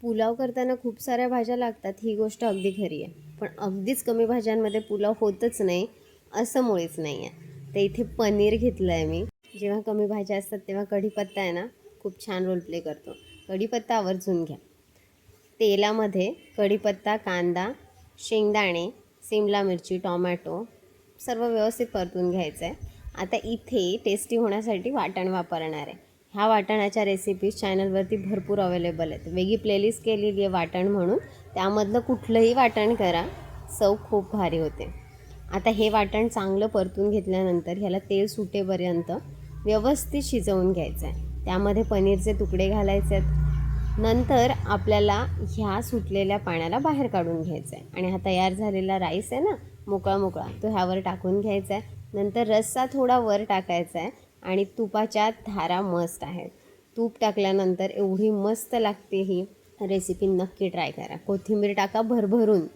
पुलाव करताना खूप साऱ्या भाज्या लागतात, ही गोष्ट अगदी खरी आहे. पण अगदीच कमी भाज्यांमध्ये पुलाव होतच नाही असं मुळीच नाही आहे. तर इथे पनीर घेतलं आहे मी. जेव्हा कमी भाज्या असतात तेव्हा कढीपत्ता आहे ना, खूप छान रोल प्ले करतो. कढीपत्ता आवर्जून घ्या. तेलामध्ये कढीपत्ता, कांदा, शेंगदाणे, सिमला मिरची, टोमॅटो सर्व व्यवस्थित परतून घ्यायचं आहे. आता इथे टेस्टी होण्यासाठी वाटण वापरणार आहे. ह्या वाटणाच्या रेसिपीज चॅनलवरती भरपूर अवेलेबल आहेत. वेगळी प्लेलिस्ट केलेली आहे वाटण म्हणून, त्यामधलं कुठलंही वाटण करा, चव खूप भारी होते. आता हे वाटण चांगलं परतून घेतल्यानंतर ह्याला तेल सुटेपर्यंत व्यवस्थित शिजवून घ्यायचं आहे. त्यामध्ये पनीरचे तुकडे घालायचे आहेत. नंतर आपल्याला ह्या सुटलेल्या पाण्याला बाहेर काढून घ्यायचं आहे आणि हा तयार झालेला राईस आहे ना, मोकळा मोकळा, तो ह्यावर टाकून घ्यायचा आहे. नंतर रस्सा थोडा वर टाकायचा आहे आणि तुपाच्या धारा मस्त आहेत. तूप टाकल्यानंतर एवढी मस्त लागते ही रेसिपी, नक्की ट्राय करा. कोथिंबीर टाका भरभरून.